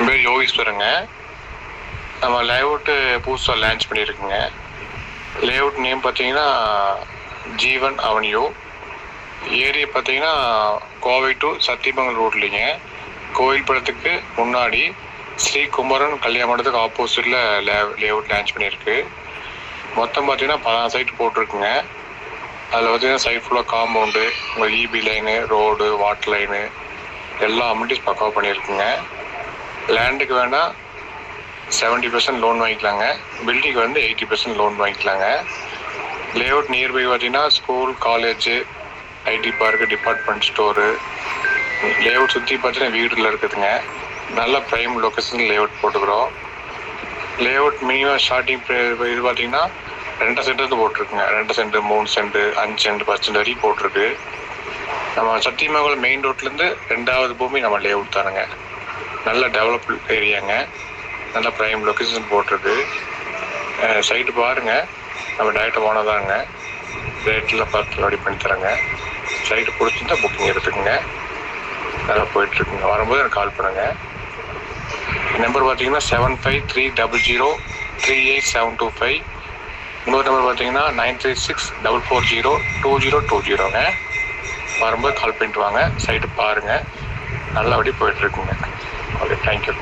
என் பேர் யோகீஸ்வரங்க. நம்ம லேஅவுட்டு புதுசாக லான்ச் பண்ணியிருக்குங்க. லேஅவுட் நேம் பார்த்தீங்கன்னா ஜீவன் அவென்யூ. ஏரியா பார்த்தீங்கன்னா கோவை டு சத்தியமங்கலம் ரோட்லிங்க. கோயில் படத்துக்கு முன்னாடி ஸ்ரீ குமரன் கல்யாண மண்டபத்துக்கு ஆப்போசிட்டில் லேஅவுட் லான்ச் பண்ணியிருக்கு. மொத்தம் பார்த்தீங்கன்னா 16 சைட் போட்டிருக்குங்க. அதில் பார்த்தீங்கன்னா சைட் ஃபுல்லாக காம்பவுண்டு, உங்கள் EB line, road, water line எல்லா அமெனிட்டிஸ் பக்காவாக பண்ணியிருக்குங்க. லேண்டுக்கு வேணால் 70% லோன் வாங்கிக்கலாங்க. பில்டிங்க்கு வந்து 80% லோன் வாங்கிக்கலாங்க. லேஅவுட் நியர்பை பார்த்தீங்கன்னா school, college, IT park, department store, layout சுற்றி பார்த்தீங்கன்னா வீடுல இருக்குதுங்க. நல்ல ப்ரைம் லொக்கேஷன் லேஅவுட் போட்டுக்கிறோம். லேஅவுட் மினிமம் ஸ்டார்டிங் இது பார்த்தீங்கன்னா 2 சென்ட் போட்டிருக்குங்க. 2 சென்ட், 3 சென்ட், 5 சென்ட், 10 சென்ட் வரைக்கும் போட்டிருக்கு. நம்ம சத்தியமங்கலம் மெயின் ரோட்லேருந்து 2வது பூமி நம்ம லேஅவுட் தானுங்க. நல்ல டெவலப் ஏரியாங்க. நல்ல ப்ரைம் லொக்கேஷன் போட்டிருக்கு. சைட்டு பாருங்கள், நம்ம டேரெக்டாக போனதாங்க. ரேட்டில் பார்த்து ரெடி பண்ணி தரேங்க. சைட்டு பிடிச்சிருந்தா புக்கிங் எடுத்துக்கோங்க. நல்லா போயிட்டுருக்குங்க. வரும்போது எனக்கு கால் பண்ணுங்கள். நம்பர் பார்த்தீங்கன்னா 7530038725. இன்னொரு நம்பர் பார்த்தீங்கன்னா 9364402020ங்க. வரும்போது கால் பண்ணிட்டு வாங்க. சைட்டு பாருங்கள், நல்லபடி போயிட்டுருக்குங்க. Okay, thank you.